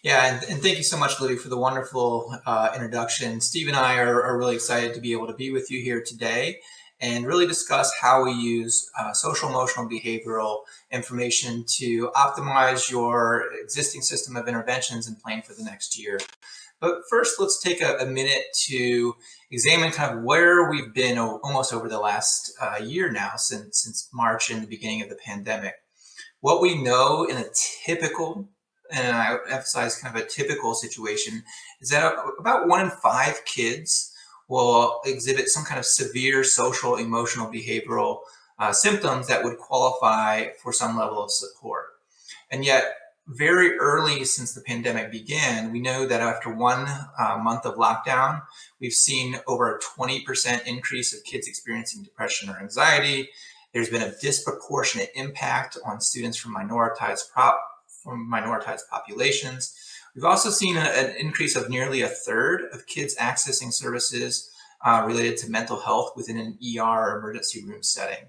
Yeah, and thank you so much, Libby, for the wonderful introduction. Steve and I are really excited to be able to be with you here today and really discuss how we use social emotional behavioral information to optimize your existing system of interventions and plan for the next year. But first, let's take a minute to examine kind of where we've been almost over the last year now, since March and the beginning of the pandemic. What we know in a typical, and I emphasize kind of a typical situation, is that about 1 in 5 kids will exhibit some kind of severe social, emotional, behavioral symptoms that would qualify for some level of support. And yet, very early since the pandemic began, we know that after 1 month of lockdown, we've seen over a 20% increase of kids experiencing depression or anxiety. There's been a disproportionate impact on students from minoritized populations. We've also seen an increase of nearly a third of kids accessing services related to mental health within an ER or emergency room setting.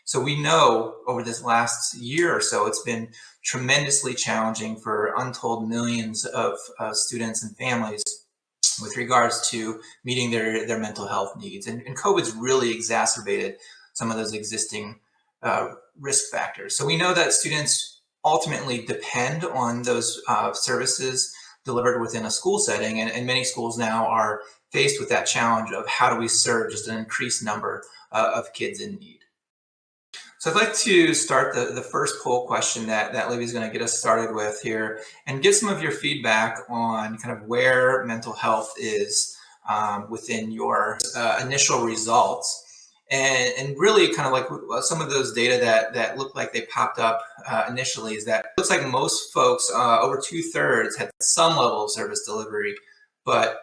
So we know over this last year or so, it's been tremendously challenging for untold millions of students and families with regards to meeting their mental health needs. And COVID's really exacerbated some of those existing risk factors. So we know that students ultimately depend on those services delivered within a school setting, and many schools now are faced with that challenge of how do we serve just an increased number of kids in need. So I'd like to start the first poll question that Libby is going to get us started with here and get some of your feedback on kind of where mental health is within your initial results. And really kind of like some of those data that look like they popped up initially is that it looks like most folks, over 2/3, had some level of service delivery, but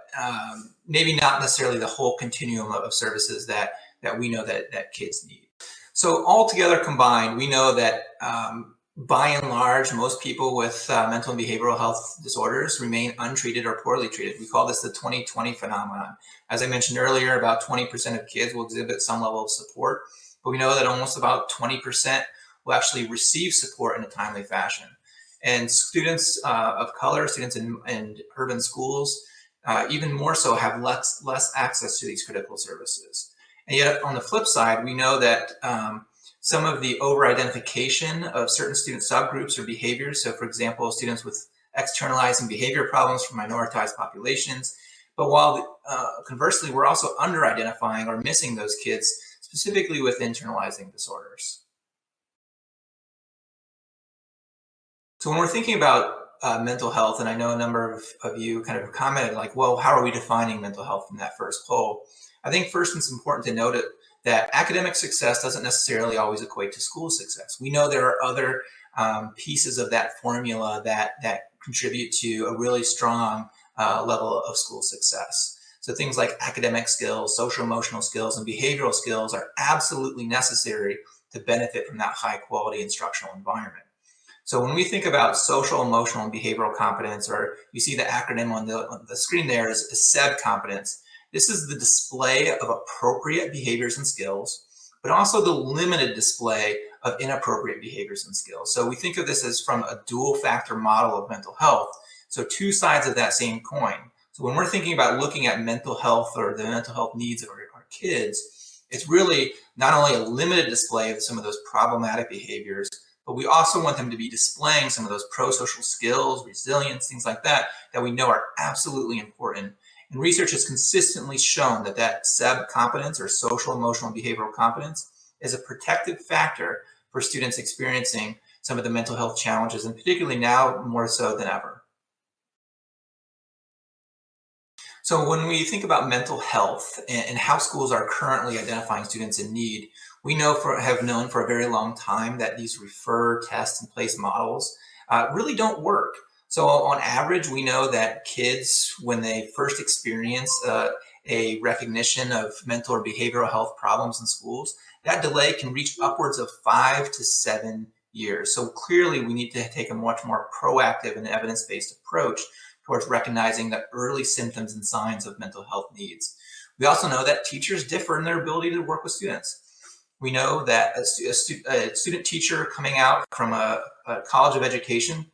maybe not necessarily the whole continuum of services that we know that kids need. So all together combined, we know that by and large, most people with mental and behavioral health disorders remain untreated or poorly treated. We call this the 20/20 phenomenon. As I mentioned earlier, about 20% of kids will exhibit some level of support, but we know that almost about 20% will actually receive support in a timely fashion. And students of color, students in urban schools, even more so, have less access to these critical services. And yet, on the flip side, we know that some of the over-identification of certain student subgroups or behaviors, so for example, students with externalizing behavior problems from minoritized populations, but while conversely, we're also under-identifying or missing those kids, specifically with internalizing disorders. So when we're thinking about mental health, and I know a number of you kind of commented like, well, how are we defining mental health from that first poll? I think first it's important to note that academic success doesn't necessarily always equate to school success. We know there are other pieces of that formula that contribute to a really strong level of school success. So things like academic skills, social emotional skills, and behavioral skills are absolutely necessary to benefit from that high quality instructional environment. So when we think about social, emotional, and behavioral competence, or you see the acronym on the screen there is SEB competence, this is the display of appropriate behaviors and skills, but also the limited display of inappropriate behaviors and skills. So we think of this as from a dual factor model of mental health. So two sides of that same coin. So when we're thinking about looking at mental health or the mental health needs of our kids, it's really not only a limited display of some of those problematic behaviors, but we also want them to be displaying some of those pro-social skills, resilience, things like that we know are absolutely important. And research has consistently shown that SEB competence, or social, emotional, and behavioral competence, is a protective factor for students experiencing some of the mental health challenges, and particularly now more so than ever. So when we think about mental health and how schools are currently identifying students in need, we have known for a very long time that these refer, test, and place models really don't work. So on average, we know that kids, when they first experience a recognition of mental or behavioral health problems in schools, that delay can reach upwards of 5 to 7 years. So clearly, we need to take a much more proactive and evidence-based approach towards recognizing the early symptoms and signs of mental health needs. We also know that teachers differ in their ability to work with students. We know that a student teacher coming out from a college of education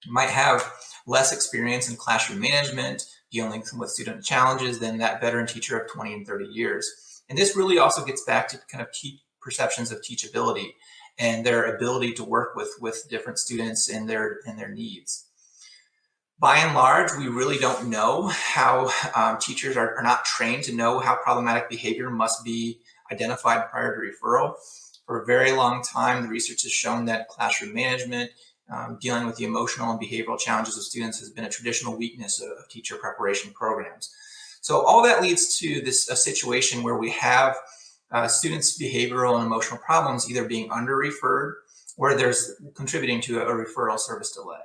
might have less experience in classroom management, dealing with student challenges than that veteran teacher of 20 and 30 years. And this really also gets back to kind of key perceptions of teachability and their ability to work with different students and their needs. By and large, we really don't know how teachers are not trained to know how problematic behavior must be identified prior to referral. For a very long time, the research has shown that classroom management, dealing with the emotional and behavioral challenges of students has been a traditional weakness of teacher preparation programs. So all that leads to a situation where we have students' behavioral and emotional problems either being under-referred or there's contributing to a referral service delay.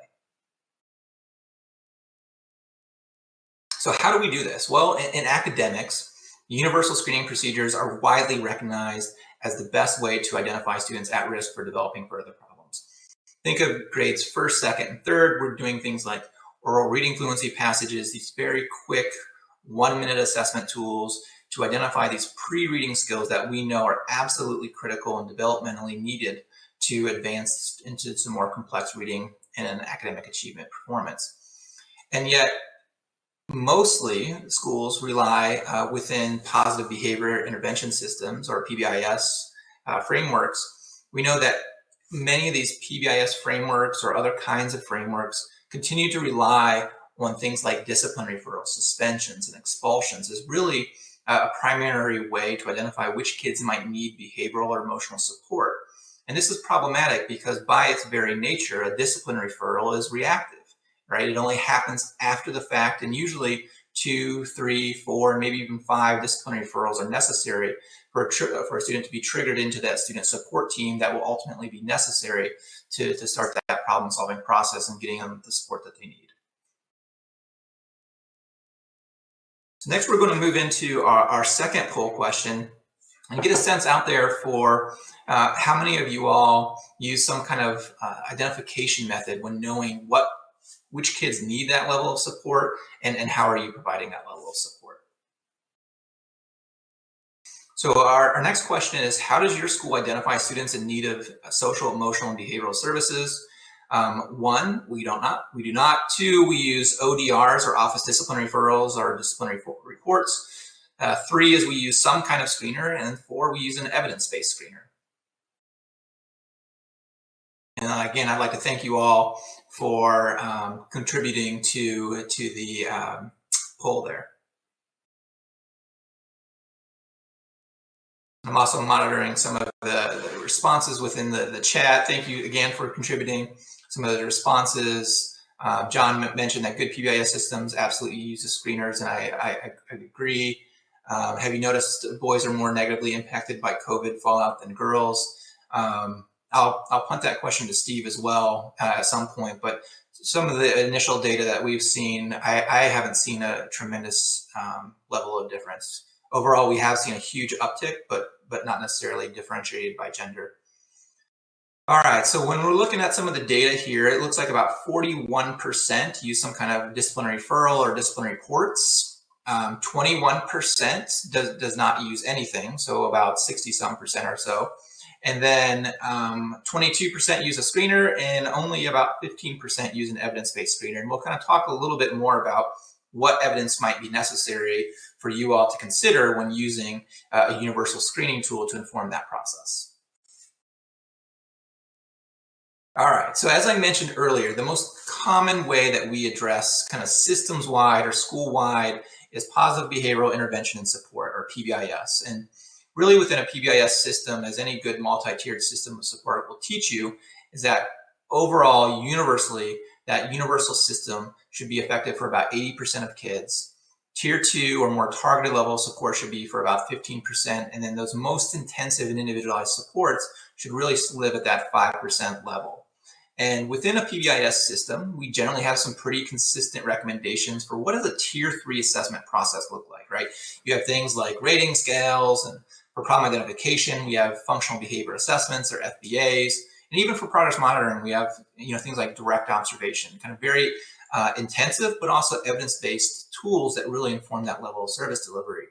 So how do we do this? Well, in academics, universal screening procedures are widely recognized as the best way to identify students at risk for developing further problems. Think of grades first, second, and third. We're doing things like oral reading fluency passages, these very quick 1-minute assessment tools to identify these pre-reading skills that we know are absolutely critical and developmentally needed to advance into some more complex reading and academic achievement performance. And yet, mostly schools rely within positive behavior intervention systems, or PBIS frameworks. We know that many of these PBIS frameworks or other kinds of frameworks continue to rely on things like discipline referrals, suspensions, and expulsions as really a primary way to identify which kids might need behavioral or emotional support. And this is problematic because by its very nature, a discipline referral is reactive. Right? It only happens after the fact, and usually 2, 3, 4, maybe even 5 disciplinary referrals are necessary for a student to be triggered into that student support team that will ultimately be necessary to start that problem-solving process and getting them the support that they need. So next, we're going to move into our second poll question and get a sense out there for how many of you all use some kind of identification method when knowing which kids need that level of support, and how are you providing that level of support? So our next question is, how does your school identify students in need of social, emotional, and behavioral services? 1, we do not. 2, we use ODRs, or office discipline referrals, or disciplinary reports. 3 is we use some kind of screener, and 4, we use an evidence-based screener. And again, I'd like to thank you all for contributing to the poll there. I'm also monitoring some of the responses within the chat. Thank you again for contributing some of the responses. John mentioned that good PBIS systems absolutely use the screeners, and I agree. Have you noticed boys are more negatively impacted by COVID fallout than girls? I'll punt that question to Steve as well at some point, but some of the initial data that we've seen, I haven't seen a tremendous level of difference. Overall, we have seen a huge uptick, but not necessarily differentiated by gender. All right, so when we're looking at some of the data here, it looks like about 41% use some kind of disciplinary referral or disciplinary reports. 21% does not use anything, so about 60-some% or so. And then 22% use a screener, and only about 15% use an evidence-based screener. And we'll kind of talk a little bit more about what evidence might be necessary for you all to consider when using a universal screening tool to inform that process. All right, so as I mentioned earlier, the most common way that we address kind of systems-wide or school-wide is positive behavioral intervention and support, or PBIS. And really within a PBIS system, as any good multi-tiered system of support will teach you, is that overall, universally, that universal system should be effective for about 80% of kids. Tier 2 or more targeted level support should be for about 15%. And then those most intensive and individualized supports should really live at that 5% level. And within a PBIS system, we generally have some pretty consistent recommendations for what does a tier 3 assessment process look like, right? You have things like rating scales, and for problem identification, we have functional behavior assessments, or FBAs. And even for progress monitoring, we have things like direct observation, kind of very intensive, but also evidence-based tools that really inform that level of service delivery.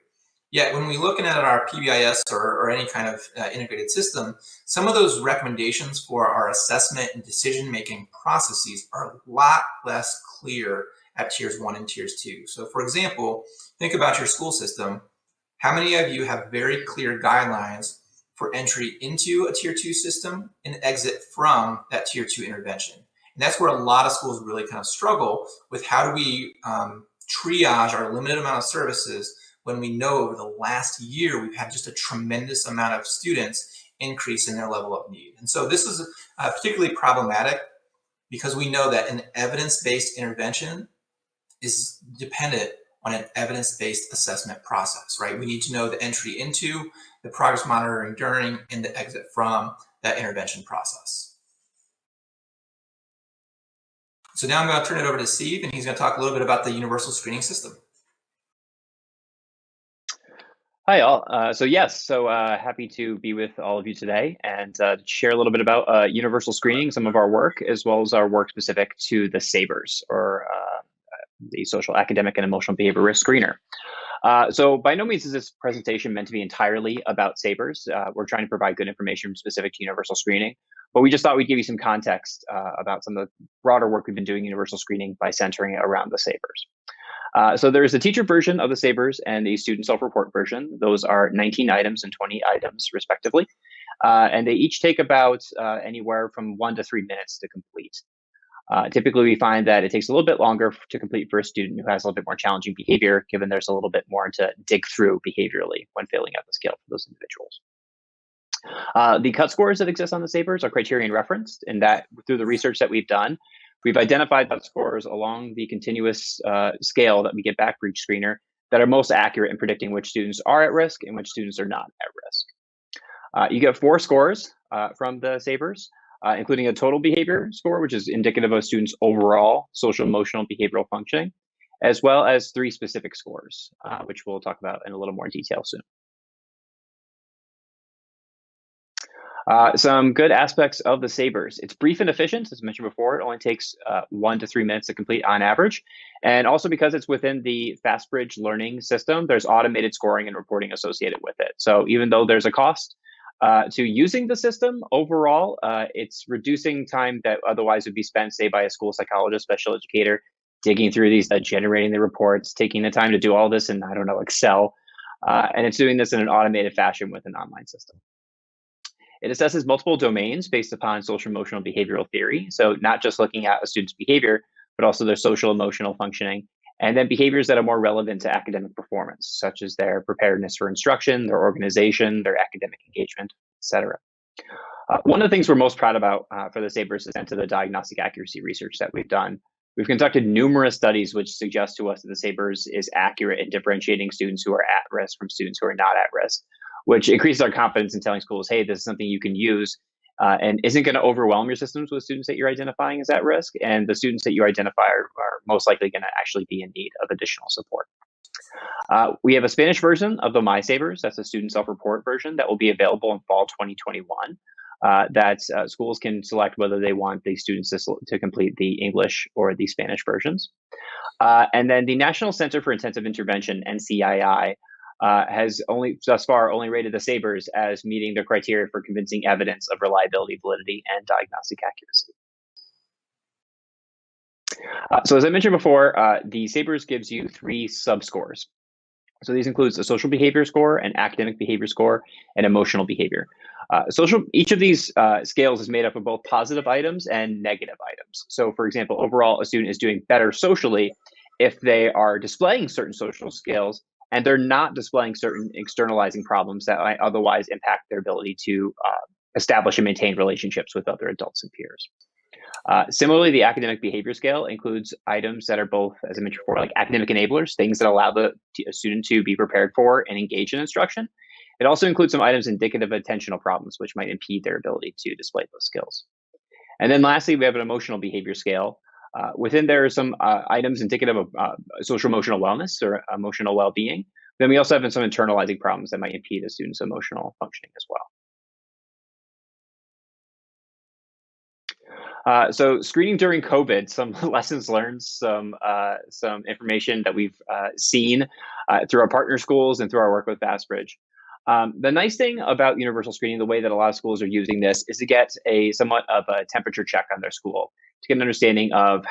Yeah, when we looking at our PBIS or any kind of integrated system, some of those recommendations for our assessment and decision-making processes are a lot less clear at tiers 1 and tiers 2. So for example, think about your school system. How many of you have very clear guidelines for entry into a tier 2 system and exit from that tier 2 intervention? And that's where a lot of schools really kind of struggle with how do we triage our limited amount of services when we know over the last year we've had just a tremendous amount of students increase in their level of need. And so this is particularly problematic because we know that an evidence-based intervention is dependent on an evidence-based assessment process, right? We need to know the entry into, the progress monitoring during, and the exit from that intervention process. So now I'm going to turn it over to Steve, and he's going to talk a little bit about the universal screening system. Hi, all. Happy to be with all of you today and share a little bit about universal screening, some of our work, as well as our work specific to the SABRS, or the Social, Academic, and Emotional Behavior Risk Screener. So by no means is this presentation meant to be entirely about SABRS. We're trying to provide good information specific to universal screening, but we just thought we'd give you some context about some of the broader work we've been doing in universal screening by centering it around the SABRS. So there's a teacher version of the SABRS and the student self-report version. Those are 19 items and 20 items, respectively. And they each take about anywhere from 1 to 3 minutes to complete. Typically, we find that it takes a little bit longer to complete for a student who has a little bit more challenging behavior, given there's a little bit more to dig through behaviorally when filling out the scale for those individuals. The cut scores that exist on the SABRS are criterion referenced, in that through the research that we've done, we've identified cut scores along the continuous scale that we get back for each screener that are most accurate in predicting which students are at risk and which students are not at risk. You get 4 scores from the SABRS, including a total behavior score, which is indicative of a student's overall social, emotional, behavioral functioning, as well as 3 specific scores, which we'll talk about in a little more detail soon. Some good aspects of the SABRS. It's brief and efficient. As mentioned before, it only takes 1 to 3 minutes to complete on average. And also because it's within the FastBridge learning system, there's automated scoring and reporting associated with it. So even though there's a cost to using the system, overall, it's reducing time that otherwise would be spent, say, by a school psychologist, special educator, digging through these, generating the reports, taking the time to do all this in, I don't know, Excel. And it's doing this in an automated fashion with an online system. It assesses multiple domains based upon social emotional behavioral theory. So not just looking at a student's behavior, but also their social emotional functioning, and then behaviors that are more relevant to academic performance, such as their preparedness for instruction, their organization, their academic engagement, etc. One of the things we're most proud about for the SABRS is into the diagnostic accuracy research that we've done. We've conducted numerous studies which suggest to us that the SABRS is accurate in differentiating students who are at risk from students who are not at risk, which increases our confidence in telling schools, hey, this is something you can use and isn't going to overwhelm your systems with students that you're identifying as at risk. And the students that you identify are most likely going to actually be in need of additional support. We have a Spanish version of the My SABRS. That's a student self-report version that will be available in fall 2021. That schools can select whether they want the students to complete the English or the Spanish versions. And then the National Center for Intensive Intervention, NCII, has thus far only rated the SABRS as meeting the criteria for convincing evidence of reliability, validity, and diagnostic accuracy. So as I mentioned before, the SABRS gives you 3 subscores. So these includes a social behavior score, an academic behavior score, and emotional behavior. Each of these scales is made up of both positive items and negative items. So for example, overall, a student is doing better socially if they are displaying certain social skills and they're not displaying certain externalizing problems that might otherwise impact their ability to establish and maintain relationships with other adults and peers. Similarly, the academic behavior scale includes items that are both, as I mentioned before, like academic enablers, things that allow the student to be prepared for and engage in instruction. It also includes some items indicative of attentional problems, which might impede their ability to display those skills. And then lastly, we have an emotional behavior scale. Within there are some items indicative of social emotional wellness or emotional well-being. Then we also have some internalizing problems that might impede a student's emotional functioning as well. So screening during COVID, some lessons learned, some information that we've seen through our partner schools and through our work with Fastbridge. The nice thing about universal screening, the way that a lot of schools are using this, is to get a somewhat of a temperature check on their school, to get an understanding of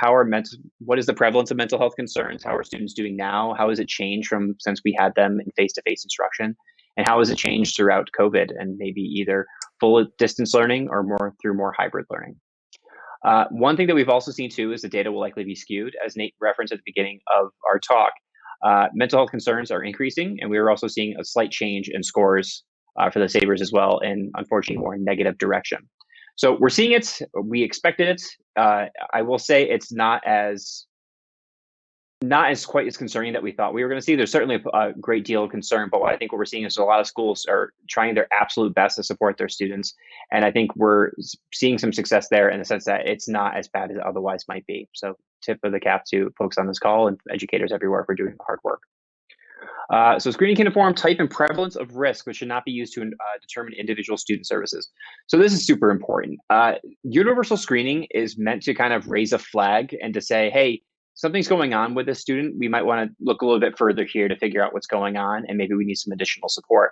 what is the prevalence of mental health concerns, how are students doing now, how has it changed from since we had them in face-to-face instruction, and how has it changed throughout COVID, and maybe either full distance learning or more hybrid learning. One thing that we've also seen too is the data will likely be skewed, as Nate referenced at the beginning of our talk. Mental health concerns are increasing, and we are also seeing a slight change in scores for the Sabres as well, in unfortunately more negative direction. So we're seeing it. We expected it. I will say it's not as quite as concerning that we thought we were going to see. There's certainly a great deal of concern, but what we're seeing is a lot of schools are trying their absolute best to support their students, and I think we're seeing some success there in the sense that it's not as bad as it otherwise might be. So tip of the cap to folks on this call and educators everywhere for doing the hard work. So screening can inform type and prevalence of risk, which should not be used to determine individual student services. So this is super important. Universal screening is meant to kind of raise a flag and to say, hey, something's going on with this student. We might want to look a little bit further here to figure out what's going on, and maybe we need some additional support.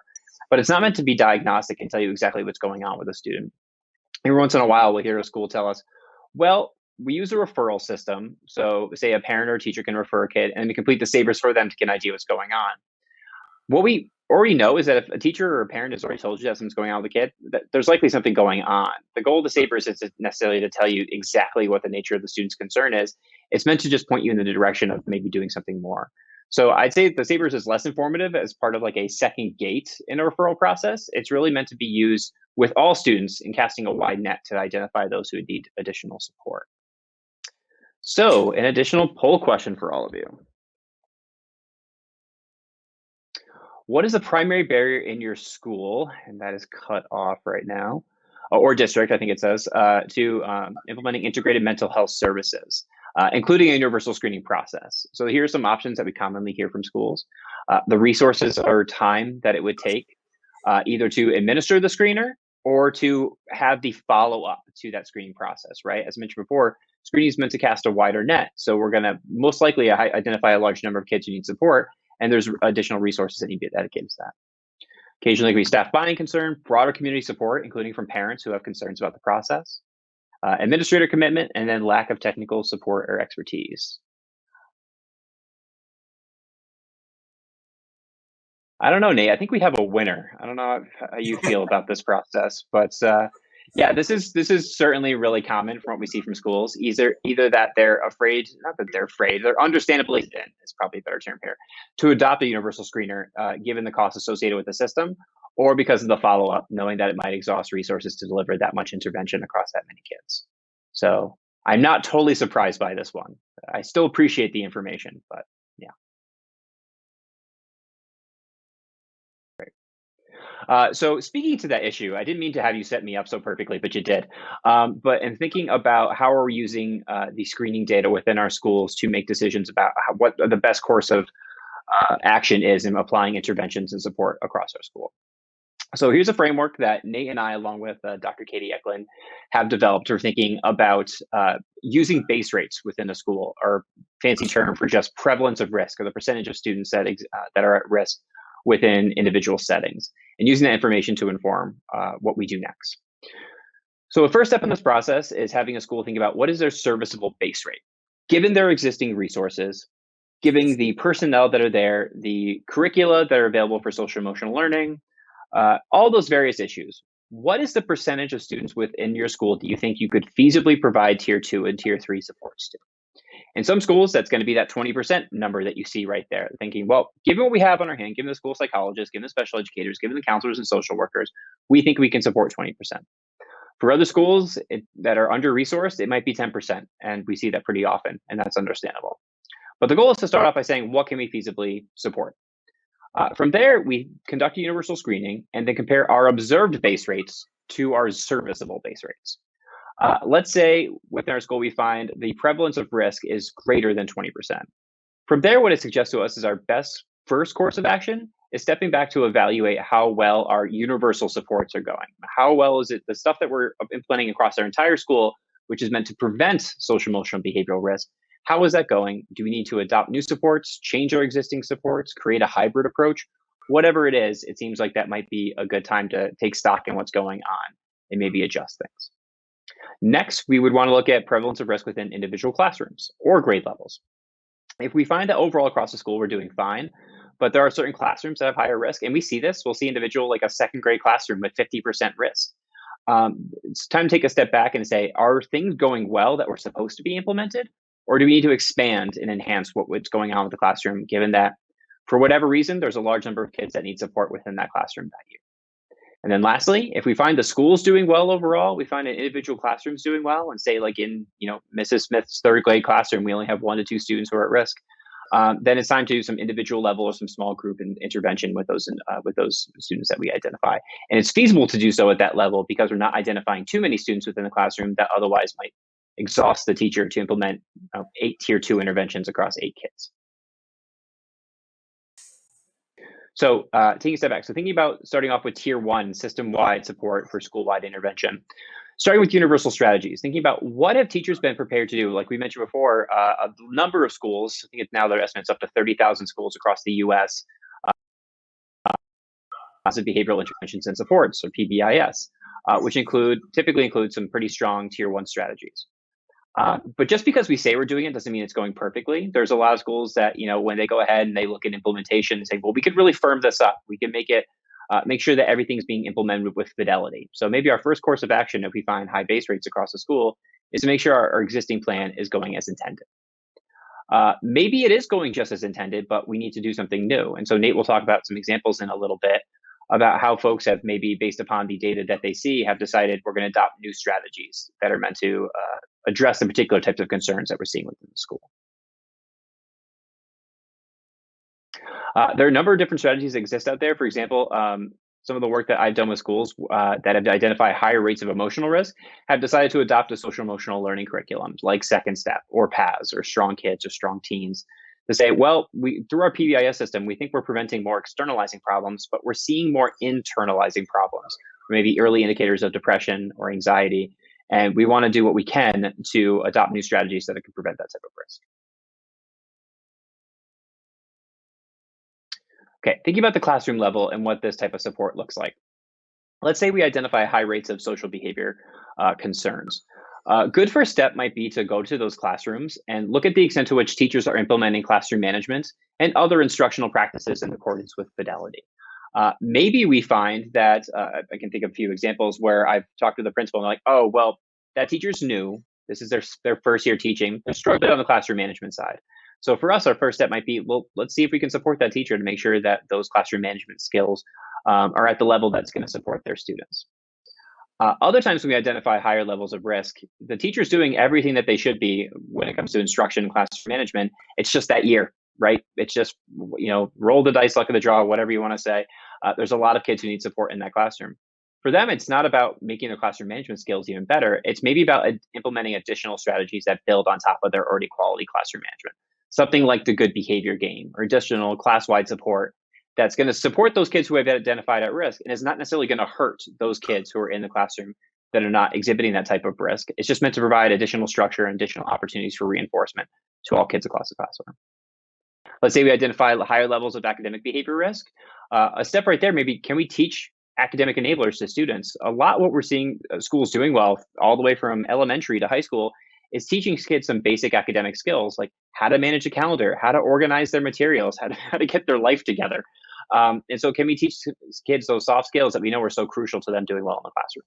But it's not meant to be diagnostic and tell you exactly what's going on with a student. Every once in a while, we'll hear a school tell us, well, we use a referral system. So say a parent or a teacher can refer a kid, and we complete the Sabres for them to get an idea what's going on. What we already know is that if a teacher or a parent has already told you that something's going on with the kid, that there's likely something going on. The goal of the Sabres isn't necessarily to tell you exactly what the nature of the student's concern is. It's meant to just point you in the direction of maybe doing something more. So I'd say the Sabres is less informative as part of like a second gate in a referral process. It's really meant to be used with all students in casting a wide net to identify those who would need additional support. So an additional poll question for all of you. What is the primary barrier in your school, and that is cut off right now, or district, I think it says, to implementing integrated mental health services, including a universal screening process? So here are some options that we commonly hear from schools. The resources or time that it would take either to administer the screener or to have the follow-up to that screening process, right? As mentioned before, screening is meant to cast a wider net. So we're gonna most likely identify a large number of kids who need support, and there's additional resources that need to be dedicated to that. Occasionally, it can be staff buying concern, broader community support, including from parents who have concerns about the process, administrator commitment, and then lack of technical support or expertise. I don't know, Nate. I think we have a winner. I don't know how you feel about this process, but yeah, this is certainly really common from what we see from schools. Either that they're afraid, not that they're afraid, they're understandably thin, is probably a better term here, to adopt a universal screener, given the costs associated with the system, or because of the follow-up, knowing that it might exhaust resources to deliver that much intervention across that many kids. So I'm not totally surprised by this one. I still appreciate the information, but yeah. So speaking to that issue, I didn't mean to have you set me up so perfectly, but you did. But in thinking about how are we using the screening data within our schools to make decisions about what the best course of action is in applying interventions and support across our school. So here's a framework that Nate and I, along with Dr. Katie Eklund, have developed for thinking about using base rates within a school, or fancy term for just prevalence of risk, or the percentage of students that are at risk within individual settings, and using that information to inform what we do next. So the first step in this process is having a school think about what is their serviceable base rate, given their existing resources, giving the personnel that are there, the curricula that are available for social emotional learning, all those various issues. What is the percentage of students within your school do you think you could feasibly provide tier 2 and tier 3 supports to? In some schools, that's going to be that 20% number that you see right there, thinking, well, given what we have on our hand, given the school psychologists, given the special educators, given the counselors and social workers, we think we can support 20%. For other schools that are under-resourced, it might be 10%, and we see that pretty often, and that's understandable. But the goal is to start off by saying, what can we feasibly support? From there, we conduct a universal screening and then compare our observed base rates to our serviceable base rates. Let's say within our school, we find the prevalence of risk is greater than 20%. From there, what it suggests to us is our best first course of action is stepping back to evaluate how well our universal supports are going. How well is it, the stuff that we're implementing across our entire school, which is meant to prevent social emotional behavioral risk. How is that going? Do we need to adopt new supports, change our existing supports, create a hybrid approach? Whatever it is, it seems like that might be a good time to take stock in what's going on and maybe adjust things. Next, we would want to look at prevalence of risk within individual classrooms or grade levels. If we find that overall across the school we're doing fine, but there are certain classrooms that have higher risk, and we see this, we'll see individual like a second grade classroom with 50% risk. It's time to take a step back and say, are things going well that were supposed to be implemented? Or do we need to expand and enhance what's going on with the classroom, given that for whatever reason, there's a large number of kids that need support within that classroom that year? And then lastly, if we find the school's doing well overall, we find an individual classroom's doing well, and say like in Mrs. Smith's third grade classroom, we only have 1 to 2 students who are at risk, then it's time to do some individual level or some small group intervention with those students that we identify. And it's feasible to do so at that level because we're not identifying too many students within the classroom that otherwise might exhaust the teacher to implement 8 tier 2 interventions across 8 kids. So taking a step back, so thinking about starting off with tier 1 system-wide support for school-wide intervention. Starting with universal strategies, thinking about what have teachers been prepared to do? Like we mentioned before, a number of schools, I think it's now their estimates up to 30,000 schools across the US, positive behavioral interventions and supports, or PBIS, which typically include some pretty strong tier 1 strategies. But just because we say we're doing it doesn't mean it's going perfectly. There's a lot of schools that, when they go ahead and they look at implementation and say, well, we could really firm this up. We can make it, make sure that everything's being implemented with fidelity. So maybe our first course of action, if we find high base rates across the school, is to make sure our existing plan is going as intended. Maybe it is going just as intended, but we need to do something new. And so Nate will talk about some examples in a little bit about how folks have maybe, based upon the data that they see, have decided we're going to adopt new strategies that are meant to address the particular types of concerns that we're seeing within the school. There are a number of different strategies that exist out there. For example, some of the work that I've done with schools that have identified higher rates of emotional risk have decided to adopt a social emotional learning curriculum like Second Step or PAS or Strong Kids or Strong Teens to say, well, through our PBIS system, we think we're preventing more externalizing problems, but we're seeing more internalizing problems, maybe early indicators of depression or anxiety. And we want to do what we can to adopt new strategies that can prevent that type of risk. Okay, thinking about the classroom level and what this type of support looks like. Let's say we identify high rates of social behavior concerns. Good first step might be to go to those classrooms and look at the extent to which teachers are implementing classroom management and other instructional practices in accordance with fidelity. Maybe we find that, I can think of a few examples where I've talked to the principal and they're like, oh, well, that teacher's new. This is their first year teaching. They're struggling on the classroom management side. So for us, our first step might be, well, let's see if we can support that teacher to make sure that those classroom management skills are at the level that's going to support their students. Other times when we identify higher levels of risk, the teacher's doing everything that they should be when it comes to instruction and classroom management. It's just that year, right? It's just, roll the dice, luck of the draw, whatever you want to say. There's a lot of kids who need support in that classroom. For them, it's not about making their classroom management skills even better. It's maybe about implementing additional strategies that build on top of their already quality classroom management. Something like the good behavior game or additional class-wide support that's going to support those kids who have identified at risk and is not necessarily going to hurt those kids who are in the classroom that are not exhibiting that type of risk. It's just meant to provide additional structure and additional opportunities for reinforcement to all kids across the classroom. Let's say we identify higher levels of academic behavior risk. A step right there, maybe can we teach academic enablers to students? A lot what we're seeing schools doing well, all the way from elementary to high school, is teaching kids some basic academic skills like how to manage a calendar, how to organize their materials, how to get their life together. And so can we teach kids those soft skills that we know are so crucial to them doing well in the classroom?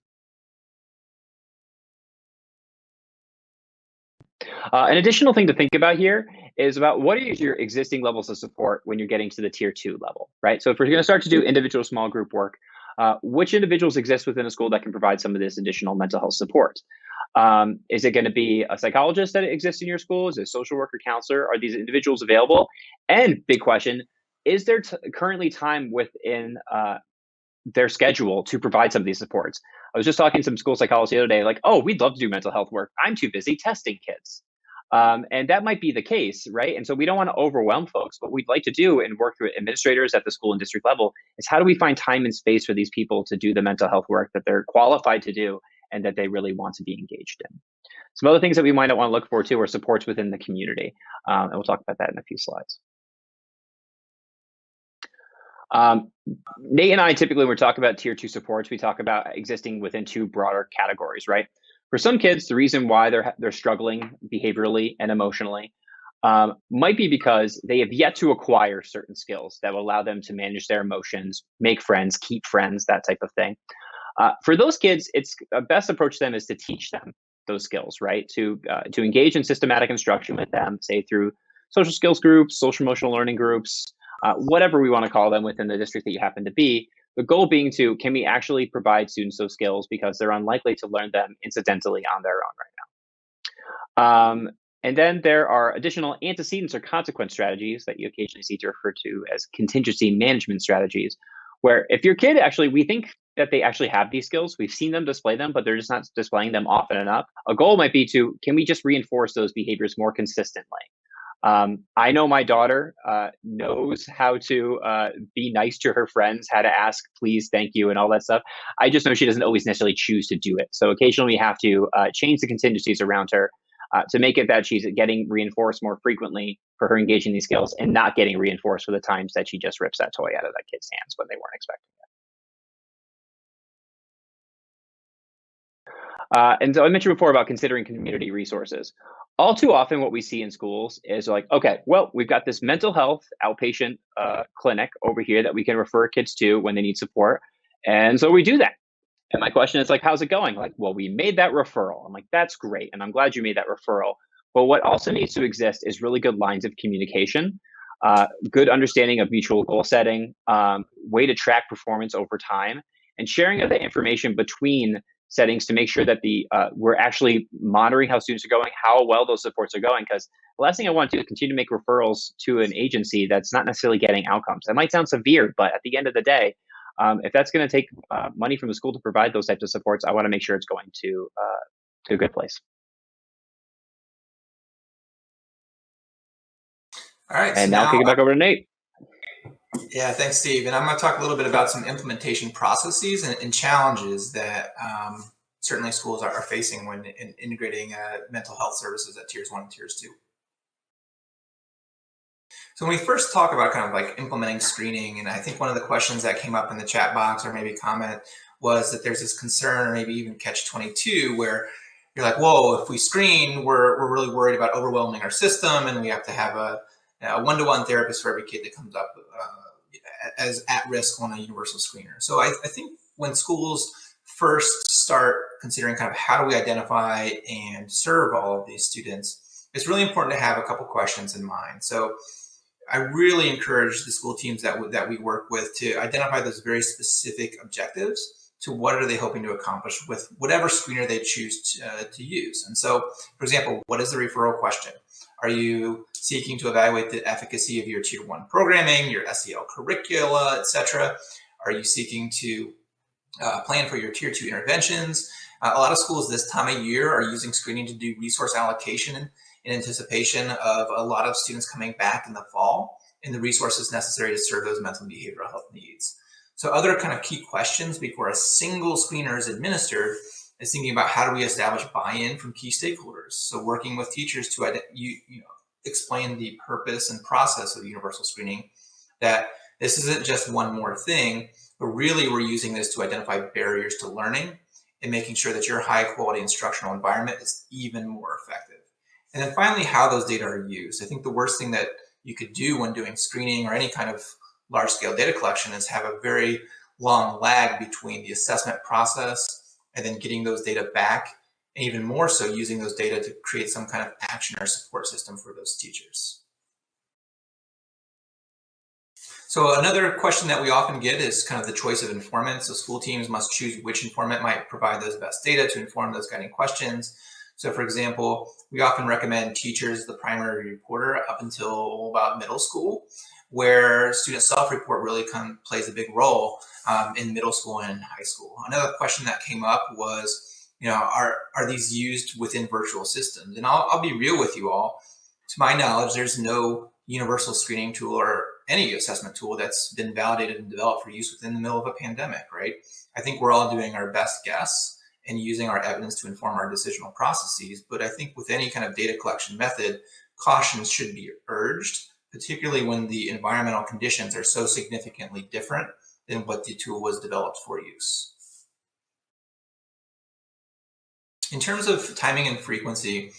An additional thing to think about here is about what are your existing levels of support when you're getting to the tier 2 level, right? So if we're going to start to do individual small group work, which individuals exist within a school that can provide some of this additional mental health support? Is it going to be a psychologist that exists in your school? Is it a social worker, counselor? Are these individuals available? And big question, is there currently time within their schedule to provide some of these supports? I was just talking to some school psychologists the other day, like, oh, we'd love to do mental health work. I'm too busy testing kids. And that might be the case, right? And so we don't want to overwhelm folks. What we'd like to do and work with administrators at the school and district level is how do we find time and space for these people to do the mental health work that they're qualified to do and that they really want to be engaged in. Some other things that we might want to look for too are supports within the community. And we'll talk about that in a few slides. Nate and I typically, when we talk about tier 2 supports, we talk about existing within 2 broader categories, right? For some kids, the reason why they're struggling behaviorally and emotionally might be because they have yet to acquire certain skills that will allow them to manage their emotions, make friends, keep friends, that type of thing. For those kids, it's the best approach to them is to teach them those skills, right? To engage in systematic instruction with them, say through social skills groups, social emotional learning groups, whatever we want to call them within the district that you happen to be. The goal being can we actually provide students those skills because they're unlikely to learn them incidentally on their own right now. And then there are additional antecedents or consequence strategies that you occasionally see to refer to as contingency management strategies, where if your kid we think that they actually have these skills, we've seen them display them, but they're just not displaying them often enough. A goal might be can we just reinforce those behaviors more consistently? I know my daughter knows how to be nice to her friends, how to ask, please, thank you, and all that stuff. I just know she doesn't always necessarily choose to do it. So occasionally we have to change the contingencies around her to make it that she's getting reinforced more frequently for her engaging these skills and not getting reinforced for the times that she just rips that toy out of that kid's hands when they weren't expecting it. And so I mentioned before about considering community resources. All too often what we see in schools is like, okay, well, we've got this mental health outpatient clinic over here that we can refer kids to when they need support. And so we do that. And my question is like, how's it going? Like, well, we made that referral. I'm like, that's great. And I'm glad you made that referral. But what also needs to exist is really good lines of communication, good understanding of mutual goal setting, way to track performance over time, and sharing of the information between settings to make sure that we're actually monitoring how students are going, how well those supports are going. Because the last thing I want to do is continue to make referrals to an agency that's not necessarily getting outcomes. That might sound severe, but at the end of the day, if that's going to take money from the school to provide those types of supports, I want to make sure it's going to a good place. All right. And now I'll kick it back over to Nate. Yeah, thanks, Steve. And I'm going to talk a little bit about some implementation processes and challenges that certainly schools are facing when integrating mental health services at tiers 1 and tiers 2. So when we first talk about kind of like implementing screening, and I think one of the questions that came up in the chat box or maybe comment was that there's this concern or maybe even catch-22 where you're like, whoa, if we screen, we're really worried about overwhelming our system and we have to have a one-to-one therapist for every kid that comes up as at risk on a universal screener. So I think when schools first start considering kind of how do we identify and serve all of these students, it's really important to have a couple questions in mind. So I really encourage the school teams that we work with to identify those very specific objectives to what are they hoping to accomplish with whatever screener they choose to use. And so, for example, what is the referral question? Are you seeking to evaluate the efficacy of your tier 1 programming, your SEL curricula, etc.? Are you seeking to plan for your tier 2 interventions? A lot of schools this time of year are using screening to do resource allocation in anticipation of a lot of students coming back in the fall and the resources necessary to serve those mental and behavioral health needs. So other kind of key questions before a single screener is administered is thinking about how do we establish buy-in from key stakeholders. So working with teachers to explain the purpose and process of universal screening, that this isn't just one more thing, but really we're using this to identify barriers to learning and making sure that your high quality instructional environment is even more effective. And then finally, how those data are used. I think the worst thing that you could do when doing screening or any kind of large scale data collection is have a very long lag between the assessment process and then getting those data back, and even more so using those data to create some kind of action or support system for those teachers. So another question that we often get is kind of the choice of informants. So school teams must choose which informant might provide those best data to inform those guiding questions. So for example, we often recommend teachers the primary reporter up until about middle school, where student self-report really plays a big role in middle school and high school. Another question that came up was, are these used within virtual systems? And I'll be real with you all. To my knowledge, there's no universal screening tool or any assessment tool that's been validated and developed for use within the middle of a pandemic, right? I think we're all doing our best guess and using our evidence to inform our decisional processes. But I think with any kind of data collection method, caution should be urged, particularly when the environmental conditions are so significantly different than what the tool was developed for use. In terms of timing and frequency,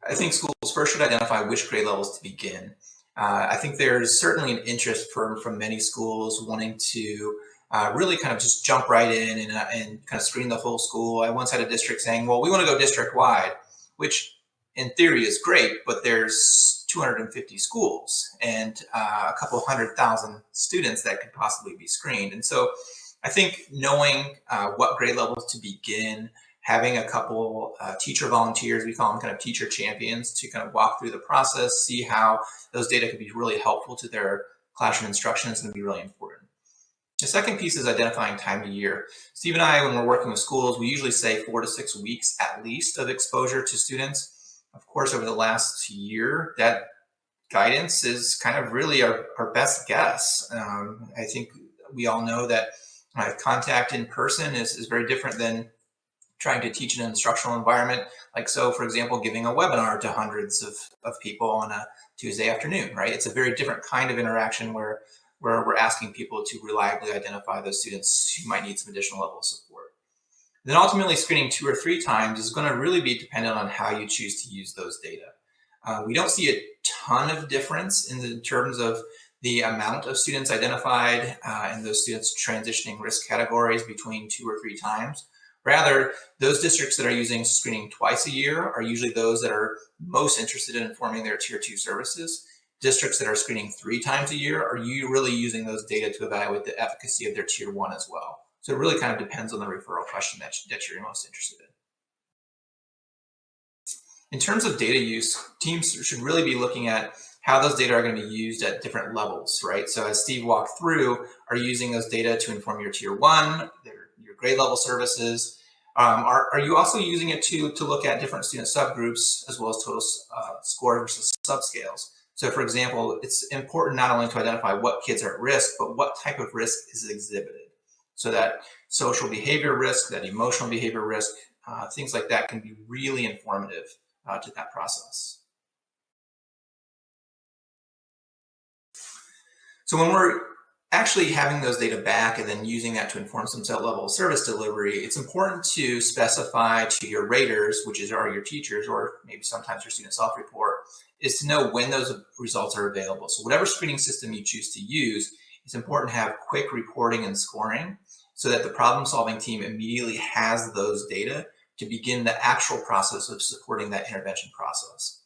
I think schools first should identify which grade levels to begin. I think there's certainly an interest from many schools wanting to really kind of just jump right in and kind of screen the whole school. I once had a district saying, well, we want to go district wide, which in theory is great, but there's 250 schools and a couple 100,000 students that could possibly be screened. And so I think knowing what grade levels to begin, having a couple teacher volunteers, we call them kind of teacher champions, to kind of walk through the process, see how those data could be really helpful to their classroom instruction is going to be really important. The second piece is identifying time to year. Steve and I, when we're working with schools, we usually say 4 to 6 weeks at least of exposure to students. Of course, over the last year, that guidance is kind of really our best guess. I think we all know that contact in person is very different than trying to teach in an instructional environment. Like, so for example, giving a webinar to hundreds of people on a Tuesday afternoon, right? It's a very different kind of interaction where we're asking people to reliably identify those students who might need some additional level of support. Then ultimately screening 2 or 3 times is going to really be dependent on how you choose to use those data. We don't see a ton of difference in terms of the amount of students identified and those students transitioning risk categories between 2 or 3 times. Rather, those districts that are using screening twice a year are usually those that are most interested in informing their Tier 2 services. Districts that are screening 3 times a year are really using those data to evaluate the efficacy of their Tier 1 as well. So it really kind of depends on the referral question that you're most interested in. In terms of data use, teams should really be looking at how those data are going to be used at different levels, right? So as Steve walked through, are you using those data to inform your Tier 1, your grade level services? Are you also using it to look at different student subgroups as well as total score versus subscales? So for example, it's important not only to identify what kids are at risk, but what type of risk is exhibited. So that social behavior risk, that emotional behavior risk, things like that can be really informative to that process. So when we're actually having those data back and then using that to inform some set level of service delivery, it's important to specify to your raters, which are your teachers, or maybe sometimes your student self-report, is to know when those results are available. So whatever screening system you choose to use, it's important to have quick reporting and scoring so that the problem-solving team immediately has those data to begin the actual process of supporting that intervention process.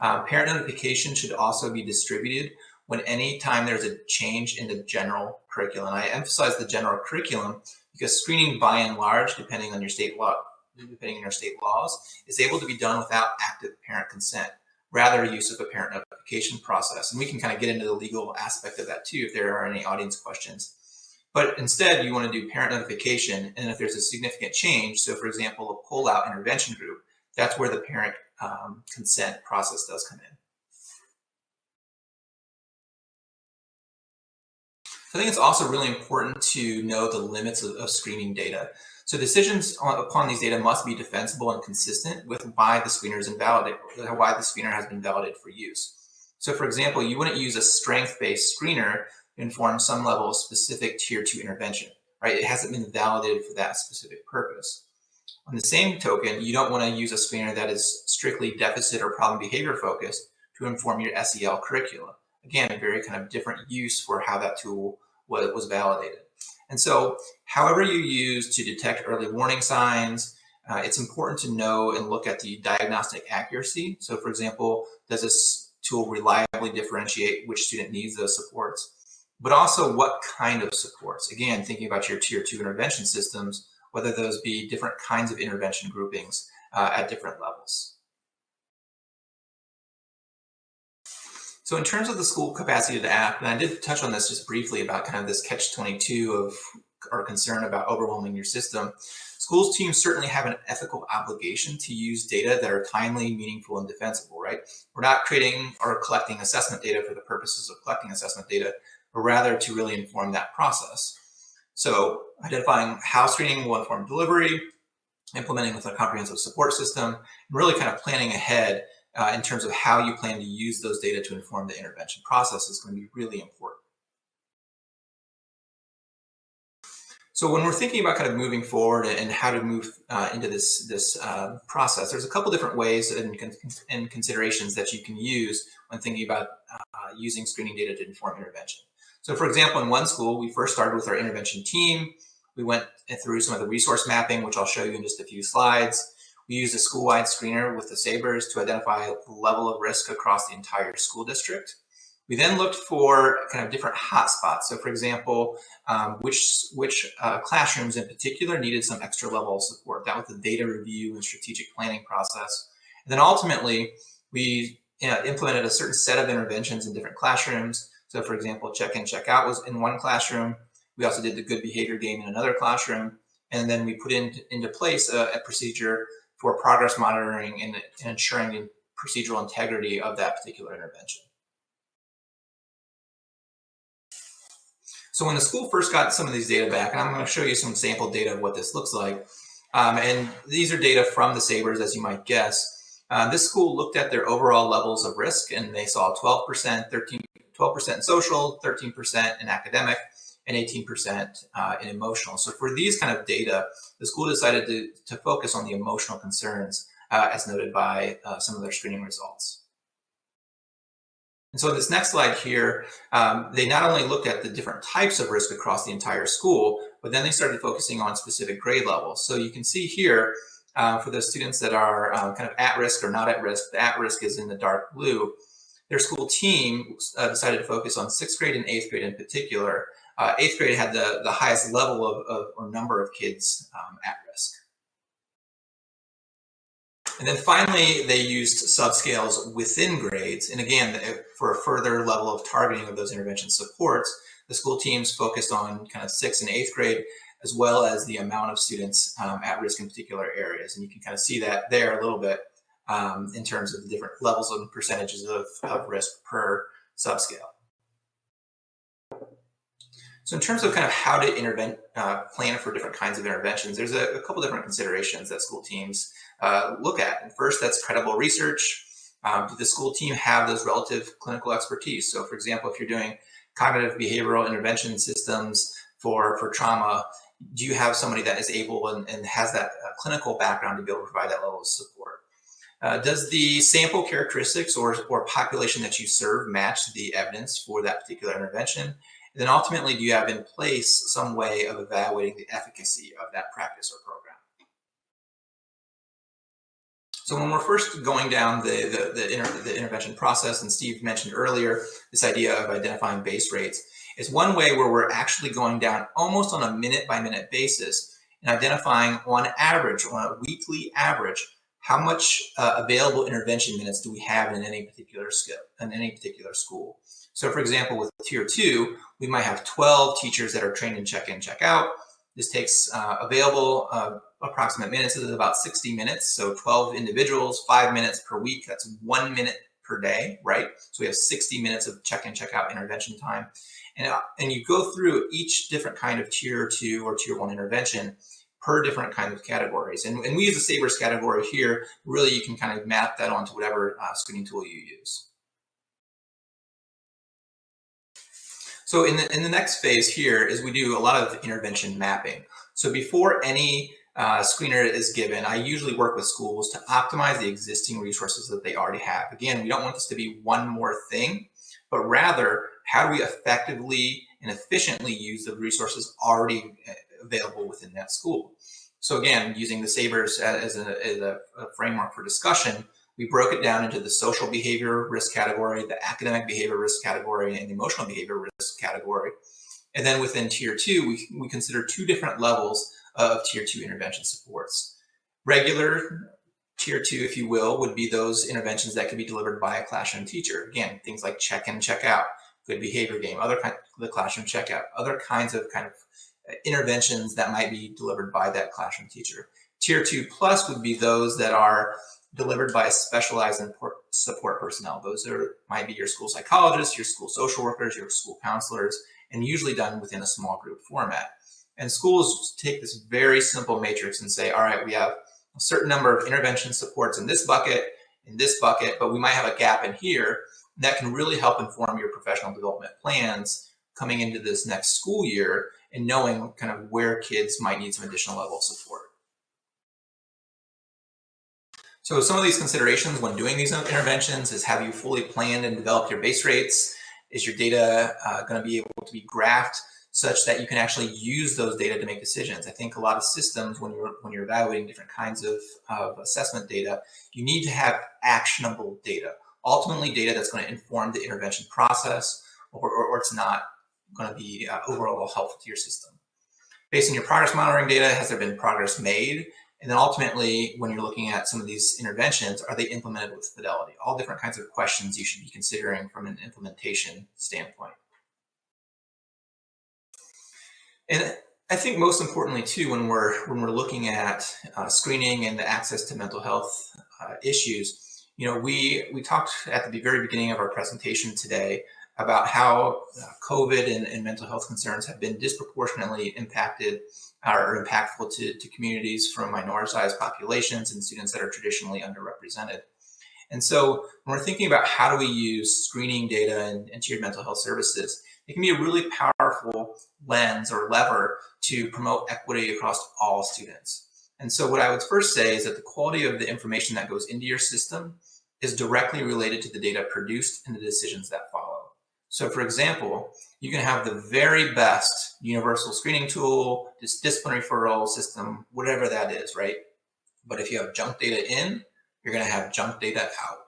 Parent notification should also be distributed when any time there's a change in the general curriculum. I emphasize the general curriculum because screening, by and large, depending on your state laws, is able to be done without active parent consent, rather use of a parent notification process. And we can kind of get into the legal aspect of that too if there are any audience questions. But instead, you want to do parent notification, and if there's a significant change, so for example, a pull-out intervention group, that's where the parent consent process does come in. I think it's also really important to know the limits of screening data. So decisions upon these data must be defensible and consistent with why the screener has been validated for use. So for example, you wouldn't use a strength-based screener to inform some level of specific Tier 2 intervention, right? It hasn't been validated for that specific purpose. On the same token, you don't want to use a screener that is strictly deficit or problem behavior focused to inform your SEL curricula. Again, a very kind of different use for how that tool was validated. And so however you use to detect early warning signs, it's important to know and look at the diagnostic accuracy. So for example, does this tool reliably differentiate which student needs those supports? But also what kind of supports? Again, thinking about your Tier 2 intervention systems, whether those be different kinds of intervention groupings at different levels. So in terms of the school capacity to act, and I did touch on this just briefly about kind of this catch-22 of our concern about overwhelming your system, schools teams certainly have an ethical obligation to use data that are timely, meaningful, and defensible, right? We're not creating or collecting assessment data for the purposes of collecting assessment data, but rather to really inform that process. So identifying how screening will inform delivery, implementing with a comprehensive support system, and really kind of planning ahead in terms of how you plan to use those data to inform the intervention process is going to be really important. So when we're thinking about kind of moving forward and how to move into this process, there's a couple different ways and considerations that you can use when thinking about using screening data to inform intervention. So for example, in one school, we first started with our intervention team. We went through some of the resource mapping, which I'll show you in just a few slides. We used a school-wide screener with the SABRs to identify the level of risk across the entire school district. We then looked for kind of different hotspots. So for example, which classrooms in particular needed some extra level of support. That was the data review and strategic planning process. And then ultimately, we implemented a certain set of interventions in different classrooms. So for example, check-in, check-out was in one classroom. We also did the good behavior game in another classroom. And then we put into place a procedure for progress monitoring and ensuring the procedural integrity of that particular intervention. So when the school first got some of these data back, and I'm going to show you some sample data of what this looks like, and these are data from the SABRs, as you might guess. This school looked at their overall levels of risk, and they saw 12%, 12% in social, 13% in academic, and 18% in emotional. So for these kind of data, the school decided to focus on the emotional concerns as noted by some of their screening results. And so this next slide here, they not only looked at the different types of risk across the entire school, but then they started focusing on specific grade levels. So you can see here, for the students that are kind of at risk or not at risk, the at risk is in the dark blue. Their school team decided to focus on 6th grade and 8th grade in particular. 8th grade had the highest level of or number of kids at risk. And then finally, they used subscales within grades. And again, for a further level of targeting of those intervention supports, the school teams focused on kind of 6th and 8th grade, as well as the amount of students at risk in particular areas. And you can kind of see that there a little bit in terms of the different levels and percentages of risk per subscale. So in terms of kind of how to plan for different kinds of interventions, there's a couple different considerations that school teams look at. And first, that's credible research. Do the school team have those relative clinical expertise? So for example, if you're doing cognitive behavioral intervention systems for trauma, do you have somebody that is able and has that clinical background to be able to provide that level of support? Does the sample characteristics or population that you serve match the evidence for that particular intervention? And then ultimately, do you have in place some way of evaluating the efficacy of that practice or program? So when we're first going down the intervention process, and Steve mentioned earlier, this idea of identifying base rates is one way where we're actually going down almost on a minute-by-minute basis and identifying on average, on a weekly average, how much available intervention minutes do we have in any particular school. So for example, with tier 2, we might have 12 teachers that are trained in check-in, check-out. This takes available approximate minutes is about 60 minutes. So 12 individuals, 5 minutes per week. That's 1 minute per day, right? So we have 60 minutes of check-in, check-out intervention time. And you go through each different kind of tier 2 or tier 1 intervention per different kind of categories. And we use the SABRs category here. Really, you can kind of map that onto whatever screening tool you use. So in the next phase here is we do a lot of intervention mapping. So before any screener is given, I usually work with schools to optimize the existing resources that they already have. Again, we don't want this to be one more thing, but rather, how do we effectively and efficiently use the resources already available within that school? So again, using the SABRs as a framework for discussion, we broke it down into the social behavior risk category, the academic behavior risk category, and the emotional behavior risk category. And then within tier 2, we consider 2 different levels of tier 2 intervention supports. Regular tier 2, if you will, would be those interventions that can be delivered by a classroom teacher. Again, things like check-in, check-out, good behavior game, the classroom checkout, other kinds of interventions that might be delivered by that classroom teacher. Tier 2 plus would be those that are delivered by specialized support personnel. Those might be your school psychologists, your school social workers, your school counselors, and usually done within a small group format. And schools take this very simple matrix and say, all right, we have a certain number of intervention supports in this bucket, but we might have a gap in here. That can really help inform your professional development plans coming into this next school year and knowing kind of where kids might need some additional level of support. So some of these considerations when doing these interventions is, have you fully planned and developed your base rates? Is your data going to be able to be graphed such that you can actually use those data to make decisions? I think a lot of systems, when you're evaluating different kinds of assessment data, you need to have actionable data. Ultimately, data that's going to inform the intervention process, or it's not going to be overall helpful to your system. Based on your progress monitoring data, has there been progress made? And then ultimately, when you're looking at some of these interventions, are they implemented with fidelity? All different kinds of questions you should be considering from an implementation standpoint. And I think most importantly too, when we're looking at screening and the access to mental health issues, we talked at the very beginning of our presentation today about how COVID and mental health concerns have been disproportionately impacted or impactful to communities from minoritized populations and students that are traditionally underrepresented. And so when we're thinking about how do we use screening data and tiered mental health services, it can be a really powerful lens or lever to promote equity across all students. And so what I would first say is that the quality of the information that goes into your system is directly related to the data produced and the decisions that follow. So for example, you can have the very best universal screening tool, this discipline referral system, whatever that is, right? But if you have junk data in, you're going to have junk data out.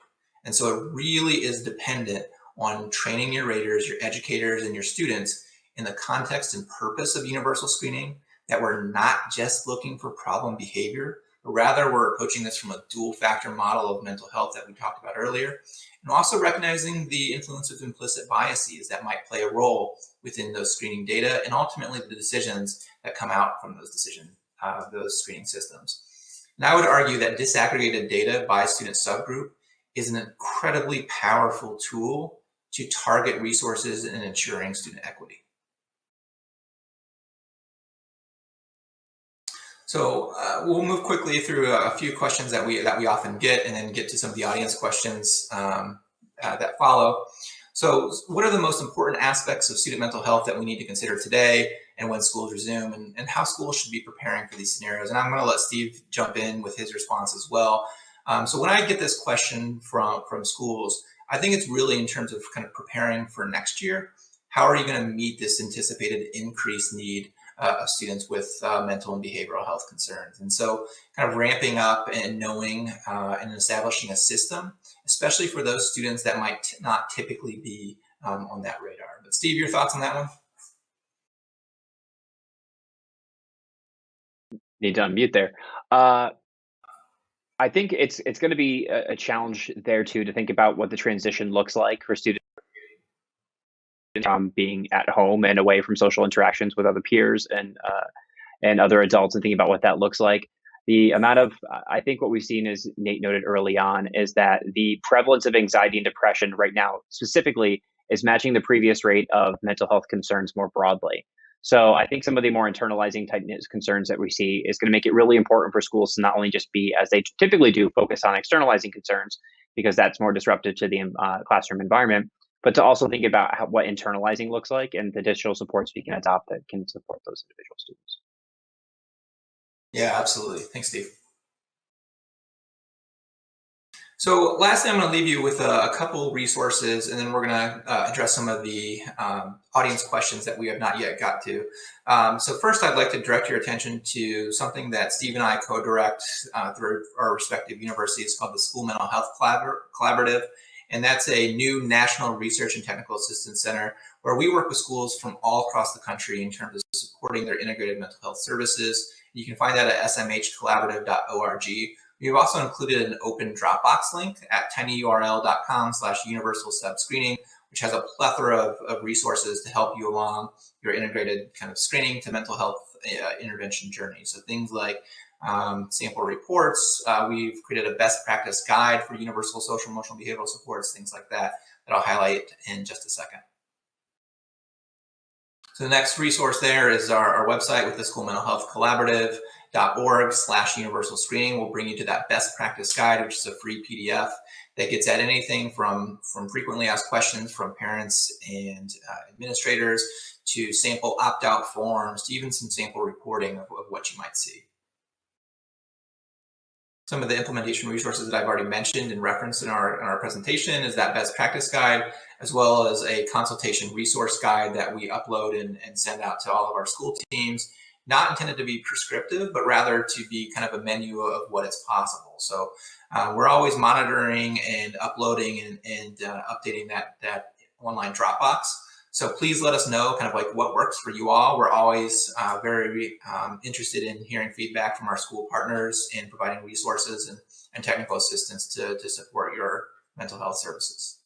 And so it really is dependent on training your raters, your educators, and your students in the context and purpose of universal screening, that we're not just looking for problem behavior, but rather we're approaching this from a dual factor model of mental health that we talked about earlier, and also recognizing the influence of implicit biases that might play a role within those screening data and ultimately the decisions that come out from those screening systems. And I would argue that disaggregated data by student subgroup is an incredibly powerful tool to target resources in ensuring student equity. So we'll move quickly through a few questions that we often get, and then get to some of the audience questions that follow. So what are the most important aspects of student mental health that we need to consider today and when schools resume, and how schools should be preparing for these scenarios? And I'm going to let Steve jump in with his response as well. So when I get this question from schools, I think it's really in terms of kind of preparing for next year. How are you going to meet this anticipated increased need of students with mental and behavioral health concerns? And so kind of ramping up and knowing and establishing a system, especially for those students that might not typically be on that radar. But Steve, your thoughts on that one? Need to unmute there. I think it's going to be a challenge there too, to think about what the transition looks like for students being at home and away from social interactions with other peers and other adults, and thinking about what that looks like. The amount of, I think what we've seen, as Nate noted early on, is that the prevalence of anxiety and depression right now specifically is matching the previous rate of mental health concerns more broadly. So I think some of the more internalizing type concerns that we see is going to make it really important for schools to not only just be, as they typically do, focus on externalizing concerns, because that's more disruptive to the classroom environment, but to also think about what internalizing looks like and the additional supports we can adopt that can support those individual students. Yeah, absolutely. Thanks, Steve. So lastly, I'm going to leave you with a couple resources, and then we're going to address some of the audience questions that we have not yet got to. So first, I'd like to direct your attention to something that Steve and I co-direct through our respective universities, called the School Mental Health Collaborative. And that's a new National Research and Technical Assistance Center where we work with schools from all across the country in terms of supporting their integrated mental health services. You can find that at smhcollaborative.org. We've also included an open Dropbox link at tinyurl.com/universal-subscreening, which has a plethora of resources to help you along your integrated kind of screening to mental health intervention journey. So things like sample reports. We've created a best practice guide for universal social, emotional, behavioral supports, things like that I'll highlight in just a second. So the next resource there is our website with the School Mental Health Collaborative.org/universal screening will bring you to that best practice guide, which is a free PDF that gets at anything from frequently asked questions from parents and administrators to sample opt-out forms to even some sample reporting of what you might see. Some of the implementation resources that I've already mentioned and referenced in our presentation is that best practice guide, as well as a consultation resource guide that we upload and send out to all of our school teams, not intended to be prescriptive, but rather to be kind of a menu of what is possible. So we're always monitoring and uploading and updating that online Dropbox. So please let us know kind of like what works for you all. We're always very interested in hearing feedback from our school partners and providing resources and technical assistance to support your mental health services.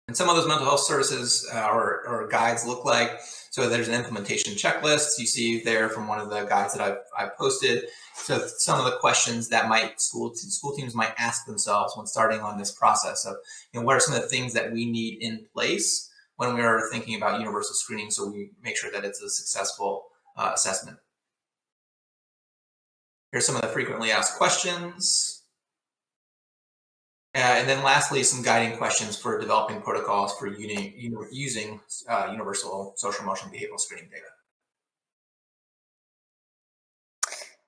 And some of those mental health services or guides look like, so there's an implementation checklist you see there from one of the guides that I've posted. So some of the questions that school teams might ask themselves when starting on this process of, what are some of the things that we need in place when we are thinking about universal screening, so we make sure that it's a successful assessment. Here's some of the frequently asked questions. And then lastly, some guiding questions for developing protocols for using universal social emotional behavioral screening data.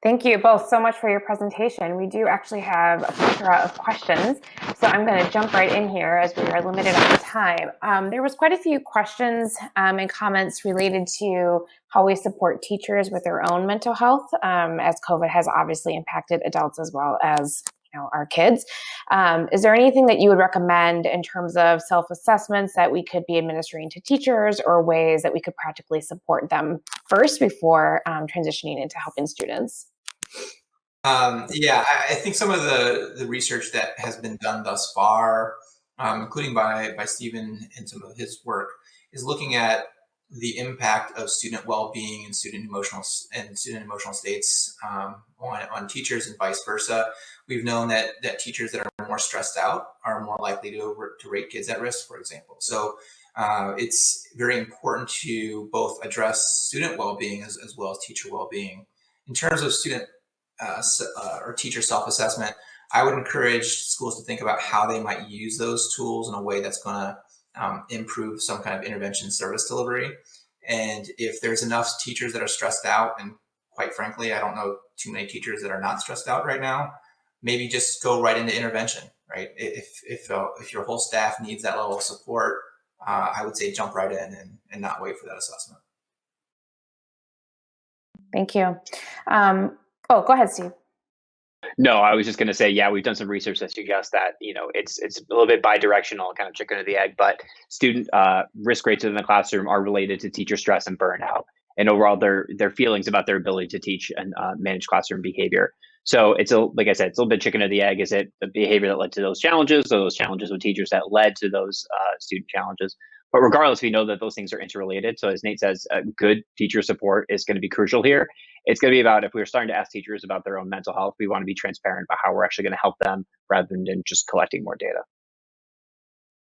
Thank you both so much for your presentation. We do actually have a plethora of questions, so I'm going to jump right in here as we are limited on time. There was quite a few questions and comments related to how we support teachers with their own mental health, as COVID has obviously impacted adults as well as our kids. Is there anything that you would recommend in terms of self-assessments that we could be administering to teachers, or ways that we could practically support them first before transitioning into helping students? Yeah, I think some of the research that has been done thus far, including by Stephen and some of his work, is looking at the impact of student well-being and student emotional states on teachers and vice versa. We've known that teachers that are more stressed out are more likely to rate kids at risk, for example. So it's very important to both address student well-being as well as teacher well-being. In terms of student or teacher self-assessment, I would encourage schools to think about how they might use those tools in a way that's going to improve some kind of intervention service delivery. And if there's enough teachers that are stressed out, and quite frankly, I don't know too many teachers that are not stressed out right now, maybe just go right into intervention, right? If your whole staff needs that level of support, I would say jump right in and not wait for that assessment. Thank you. Oh, go ahead, Steve. No, I was just going to say, yeah, we've done some research that suggests that it's a little bit bi-directional, kind of chicken or the egg, but student risk rates in the classroom are related to teacher stress and burnout, and overall their feelings about their ability to teach and manage classroom behavior. So like I said, it's a little bit chicken or the egg. Is it the behavior that led to those challenges, or those challenges with teachers that led to those student challenges? But regardless, we know that those things are interrelated. So as Nate says, good teacher support is going to be crucial here. It's going to be about, if we're starting to ask teachers about their own mental health, we want to be transparent about how we're actually going to help them rather than just collecting more data.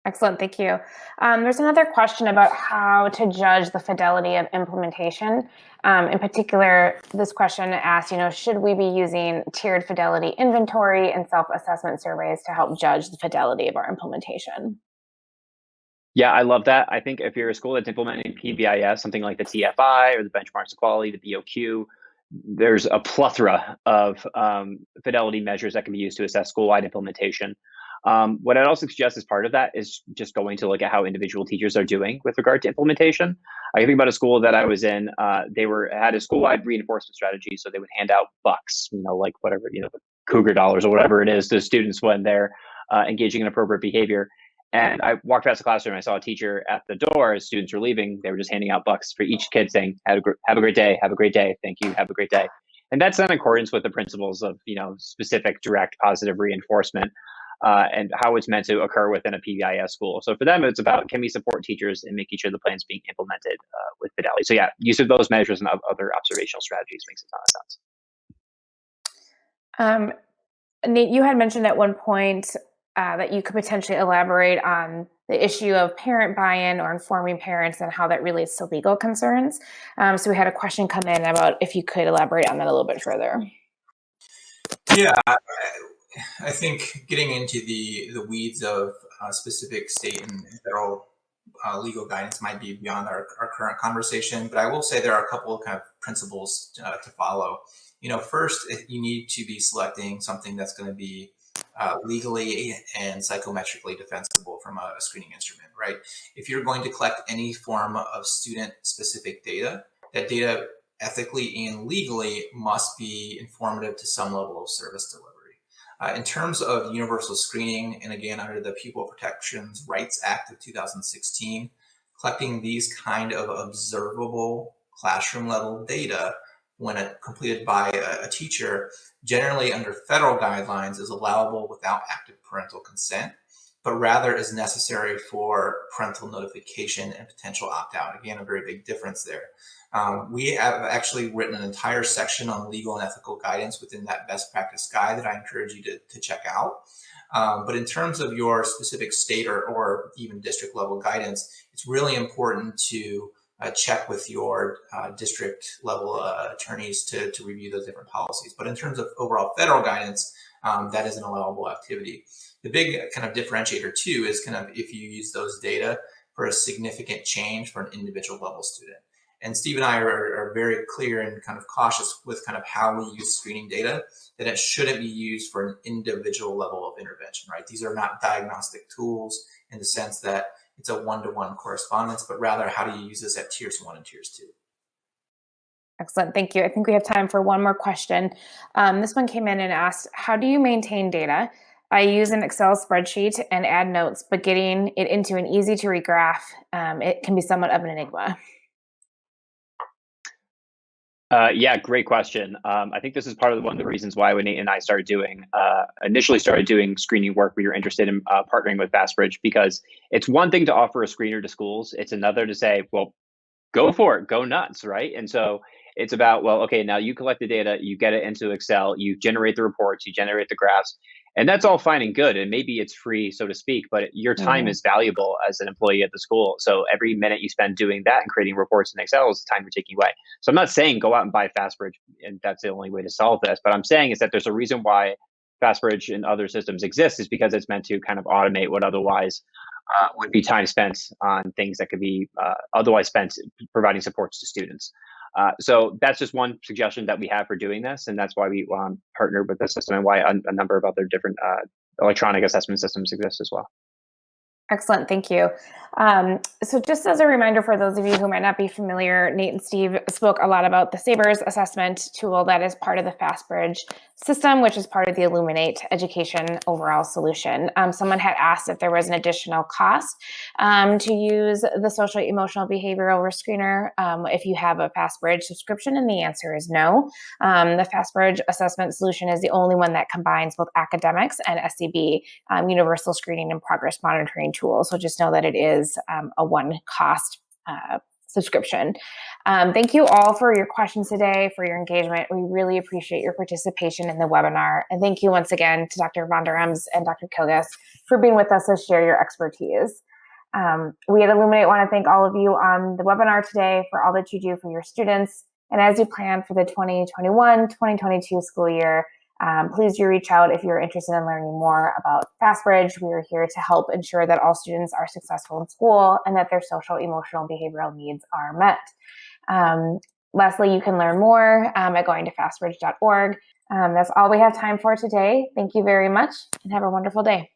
Excellent, thank you. There's another question about how to judge the fidelity of implementation. In particular, this question asks, should we be using tiered fidelity inventory and self-assessment surveys to help judge the fidelity of our implementation? Yeah, I love that. I think if you're a school that's implementing PBIS, something like the TFI or the benchmarks of quality, the BOQ, there's a plethora of fidelity measures that can be used to assess school-wide implementation. What I'd also suggest as part of that is just going to look at how individual teachers are doing with regard to implementation. I can think about a school that I was in. They had a school-wide reinforcement strategy, so they would hand out bucks, like whatever, Cougar dollars or whatever it is to students when they're engaging in appropriate behavior. And I walked past the classroom. I saw a teacher at the door as students were leaving. They were just handing out bucks for each kid, saying, "Have a great day. Have a great day. Thank you. Have a great day." And that's in accordance with the principles of specific, direct, positive reinforcement. And how it's meant to occur within a PBIS school. So for them, it's about, can we support teachers in making sure the plan's being implemented with fidelity? So yeah, use of those measures and other observational strategies makes a ton of sense. Nate, you had mentioned at one point that you could potentially elaborate on the issue of parent buy-in or informing parents and how that relates to legal concerns. So we had a question come in about if you could elaborate on that a little bit further. Yeah, I think getting into the weeds of specific state and federal legal guidance might be beyond our current conversation, but I will say there are a couple of kind of principles to follow. First, you need to be selecting something that's going to be legally and psychometrically defensible from a screening instrument, right? If you're going to collect any form of student-specific data, that data ethically and legally must be informative to some level of service delivery. In terms of universal screening, and again, under the Pupil Protections Rights Act of 2016, collecting these kind of observable classroom level data when completed by a teacher, generally under federal guidelines, is allowable without active parental consent, but rather is necessary for parental notification and potential opt-out. Again, a very big difference there. We have actually written an entire section on legal and ethical guidance within that best practice guide that I encourage you to check out. But in terms of your specific state or even district level guidance, it's really important to check with your district level attorneys to review those different policies. But in terms of overall federal guidance, that is an allowable activity. The big kind of differentiator too is kind of if you use those data for a significant change for an individual level student. And Steve and I are very clear and kind of cautious with kind of how we use screening data, that it shouldn't be used for an individual level of intervention, right? These are not diagnostic tools in the sense that it's a one-to-one correspondence, but rather how do you use this at tiers 1 and tiers 2? Excellent. Thank you. I think we have time for one more question. This one came in and asked, how do you maintain data? I use an Excel spreadsheet and add notes, but getting it into an easy to read graph, it can be somewhat of an enigma. Yeah, great question. I think this is part of one of the reasons why when Nate and I initially started doing screening work, we were interested in partnering with FastBridge, because it's one thing to offer a screener to schools. It's another to say, well, go for it, go nuts, right? And so it's about, well, okay, now you collect the data, you get it into Excel, you generate the reports, you generate the graphs, and that's all fine and good. And maybe it's free, so to speak, but your time is valuable as an employee at the school. So every minute you spend doing that and creating reports in Excel is time you're taking away. So I'm not saying go out and buy FastBridge and that's the only way to solve this. But I'm saying is that there's a reason why FastBridge and other systems exist, is because it's meant to kind of automate what otherwise would be time spent on things that could be otherwise spent providing supports to students. So that's just one suggestion that we have for doing this, and that's why we partnered with this system, and why a number of other different electronic assessment systems exist as well. Excellent, thank you. So just as a reminder for those of you who might not be familiar, Nate and Steve spoke a lot about the SABRS assessment tool that is part of the FastBridge system, which is part of the Illuminate education overall solution. Someone had asked if there was an additional cost to use the social-emotional behavioral risk screener if you have a FastBridge subscription, and the answer is no. The FastBridge assessment solution is the only one that combines both academics and SCB, universal screening and progress monitoring tool. So just know that it is a one-cost subscription. Thank you all for your questions today, for your engagement. We really appreciate your participation in the webinar. And thank you once again to Dr. Von der Ems and Dr. Kilgus for being with us to share your expertise. We at Illuminate want to thank all of you on the webinar today for all that you do for your students. And as you plan for the 2021-2022 school year, please do reach out if you're interested in learning more about FastBridge. We are here to help ensure that all students are successful in school and that their social, emotional, behavioral needs are met. Lastly, you can learn more by going to fastbridge.org. That's all we have time for today. Thank you very much and have a wonderful day.